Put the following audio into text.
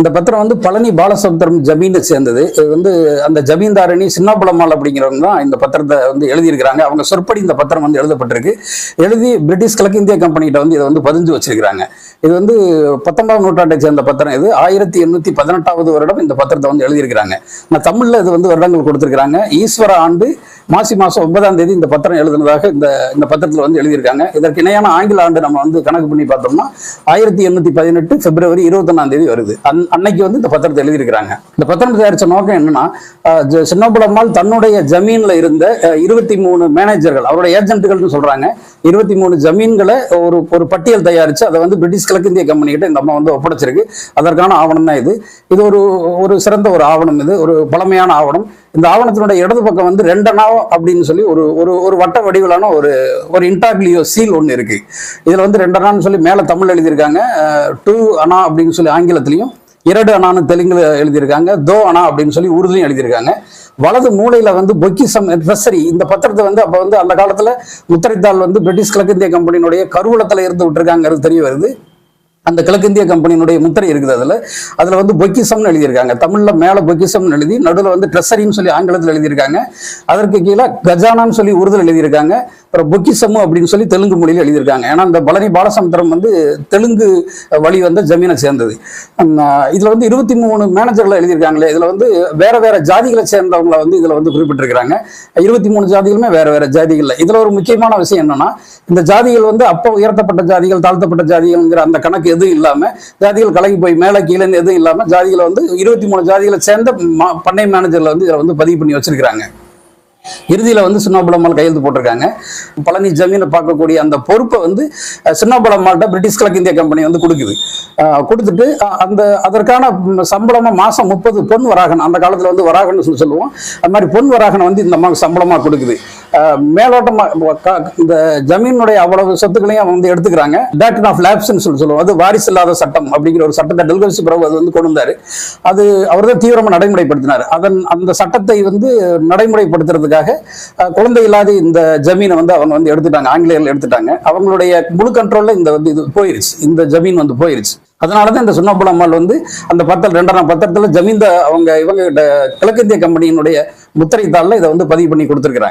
இந்த பத்திரம் வந்து பழனி பாலசமுத்திரம் ஜமீனை சேர்ந்தது. இது வந்து அந்த ஜமீன்தாரணி சின்னப்பழம்மாள் அப்படிங்கிறவங்க தான் இந்த பத்திரத்தை வந்து எழுதியிருக்கிறாங்க. அவங்க சொற்படி இந்த பத்திரம் வந்து எழுதப்பட்டிருக்கு. எழுதி பிரிட்டிஷ் கிழக்கிந்திய கம்பெனிகிட்ட வந்து இதை வந்து பதிஞ்சு வச்சிருக்கிறாங்க. இது வந்து 19ஆம் நூற்றாண்டை சேர்ந்த பத்திரம். இது 1818 வருடம் இந்த பத்திரத்தை வந்து எழுதியிருக்கிறாங்க. நான் தமிழ்ல இது வந்து வருடங்கள் கொடுத்திருக்கிறாங்க. ஈஸ்வர ஆண்டு மாசி மாசம் 9ஆம் தேதி இந்த பத்திரம் எழுதுனதாக இந்த பத்திரத்தில் வந்து எழுதியிருக்காங்க. இதற்கு இணையான ஆங்கில ஆண்டு நம்ம வந்து கணக்கு பண்ணி பார்த்தோம்னா 1818 பிப்ரவரி 21ஆம் தேதி வருது. அன்னைக்கு வந்து இந்த பத்திரத்தை எழுதியிருக்கிறாங்க. இந்த பத்திரம் தயாரிச்ச நோக்கம் என்னன்னா, சின்னப்பழம்மாள் தன்னுடைய ஜமீன்ல இருந்த 23 மேனேஜர்கள், அவருடைய ஏஜென்ட்டுகள்னு சொல்றாங்க, 23 ஜமீன்களை ஒரு பட்டியல் தயாரிச்சு அதை வந்து பிரிட்டிஷ் கிழக்கிந்திய கம்பெனி கிட்ட இந்த அம்மா வந்து ஒப்படைச்சிருக்கு. அதற்கான ஆவணம் தான் இது. இது ஒரு சிறந்த ஒரு ஆவணம். இது ஒரு பழமையான ஆவணம். இந்த ஆவணத்தினுடைய இடது பக்கம் வந்து 2 அணா அப்படின்னு சொல்லி ஒரு வட்ட வடிவிலான ஒரு இன்டாக்லியோ சீல் ஒன்று இருக்கு. இதுல வந்து 2 அணான்னு சொல்லி மேல தமிழ் எழுதியிருக்காங்க, 2 அணா அப்படின்னு சொல்லி ஆங்கிலத்திலையும், 2 அணான்னு தெலுங்குல எழுதியிருக்காங்க, தோ அணா அப்படின்னு சொல்லி உருதுலையும் எழுதியிருக்காங்க. வலது மூலையில வந்து பொக்கிசம் ட்ரெஸரி. இந்த பத்திரத்தை வந்து அப்ப வந்து அந்த காலத்துல முத்திரைத்தாள் வந்து பிரிட்டிஷ் கிழக்கிந்திய கம்பெனியினுடைய கருவூலத்துல இருந்து விட்டுருக்காங்கிறது தெரிய வருது. அந்த கிழக்கிந்திய கம்பெனியினுடைய முத்திரை இருக்குது. அதுல வந்து பொக்கிசம்னு எழுதியிருக்காங்க. தமிழ்ல மேல பொக்கிசம்னு எழுதி நடுவில் வந்து ட்ரெஸரின்னு சொல்லி ஆங்கிலத்தில் எழுதியிருக்காங்க. அதற்கு கீழே கஜானான்னு சொல்லி உருதுல எழுதியிருக்காங்க. அப்புறம் பொக்கிசமு அப்படின்னு சொல்லி தெலுங்கு மொழியில் எழுதியிருக்காங்க. ஏன்னா இந்த பழனி பாலசமுத்திரம் வந்து தெலுங்கு வழி வந்த ஜமீனை சேர்ந்தது. இதுல வந்து 23 மேனேஜர்களை எழுதியிருக்காங்களே, இதுல வந்து வேற வேற ஜாதிகளை சேர்ந்தவங்களை வந்து இதுல வந்து குறிப்பிட்டிருக்கிறாங்க. 23 ஜாதிகளுமே வேற வேற ஜாதிகள். இதுல ஒரு முக்கியமான விஷயம் என்னன்னா, இந்த ஜாதிகள் வந்து அப்போ உயர்த்தப்பட்ட ஜாதிகள், தாழ்த்தப்பட்ட ஜாதிகள்ங்கிற அந்த கணக்கு எதுவும் இல்லாம, ஜாதிகள் கலங்கி போய் மேல கீழே எதுவும் இல்லாம ஜாதிகளை வந்து 23 ஜாதிகளை சேர்ந்த பண்ணை மேனேஜர்ல வந்து இதை வந்து பதிவு பண்ணி வச்சிருக்கிறாங்க. இறுதியில வந்து சின்னப்பழம்மாள் கையெழுத்து போட்டிருக்காங்க. பழனி ஜமீனை பார்க்கக்கூடிய அந்த பொறுப்பை வந்து சின்னப்பழம்மாள்கிட்ட பிரிட்டிஷ் கிழக்கிந்திய கம்பெனி வந்து கொடுத்துட்டு அதற்கான சம்பளமா மாசம் 30 பொன் வராகன், அந்த காலத்துல வந்து வராகன்னு சொல்லுவோம், அது மாதிரி பொன் வராகனை வந்து இந்த அம்மாவுக்கு சம்பளமா கொடுக்குது. மேலோட்டமா இந்த ஜமீனுடைய அவ்வளவு சொத்துக்களையும் அவங்க வந்து எடுத்துக்கிறாங்க. டாக்டர் ஆஃப் லேப்ஸ்ன்னு சொல்லுவோம், அது வாரிசு இல்லாத சட்டம் அப்படிங்கிற ஒரு சட்டத்தை டெல்கோசி பிரபு அது வந்து கொண்டு வந்தாரு. அது அவர் தான் தீவிரமா நடைமுறைப்படுத்தினார். அந்த சட்டத்தை வந்து நடைமுறைப்படுத்துறதுக்கு குழந்தை இல்லாத இந்த ஜமீனை வந்து அவங்க வந்து எடுத்துட்டாங்க, ஆங்கிலேயர்கள் எடுத்துட்டாங்க. அவங்களுடைய முழு கண்ட்ரோல்ல இந்த வந்து இது போயிருச்சு, இந்த ஜமீன் வந்து போயிருச்சு. அதனாலதான் இந்த சின்னப்பழம்மாள் வந்து அந்த 2ஆம் பத்திரத்துல ஜமீன் அவங்க கிழக்கிந்திய கம்பெனியினுடைய முத்திரைத்தாள்ல இதை வந்து பதிவு பண்ணி கொடுத்திருக்கிறாங்க.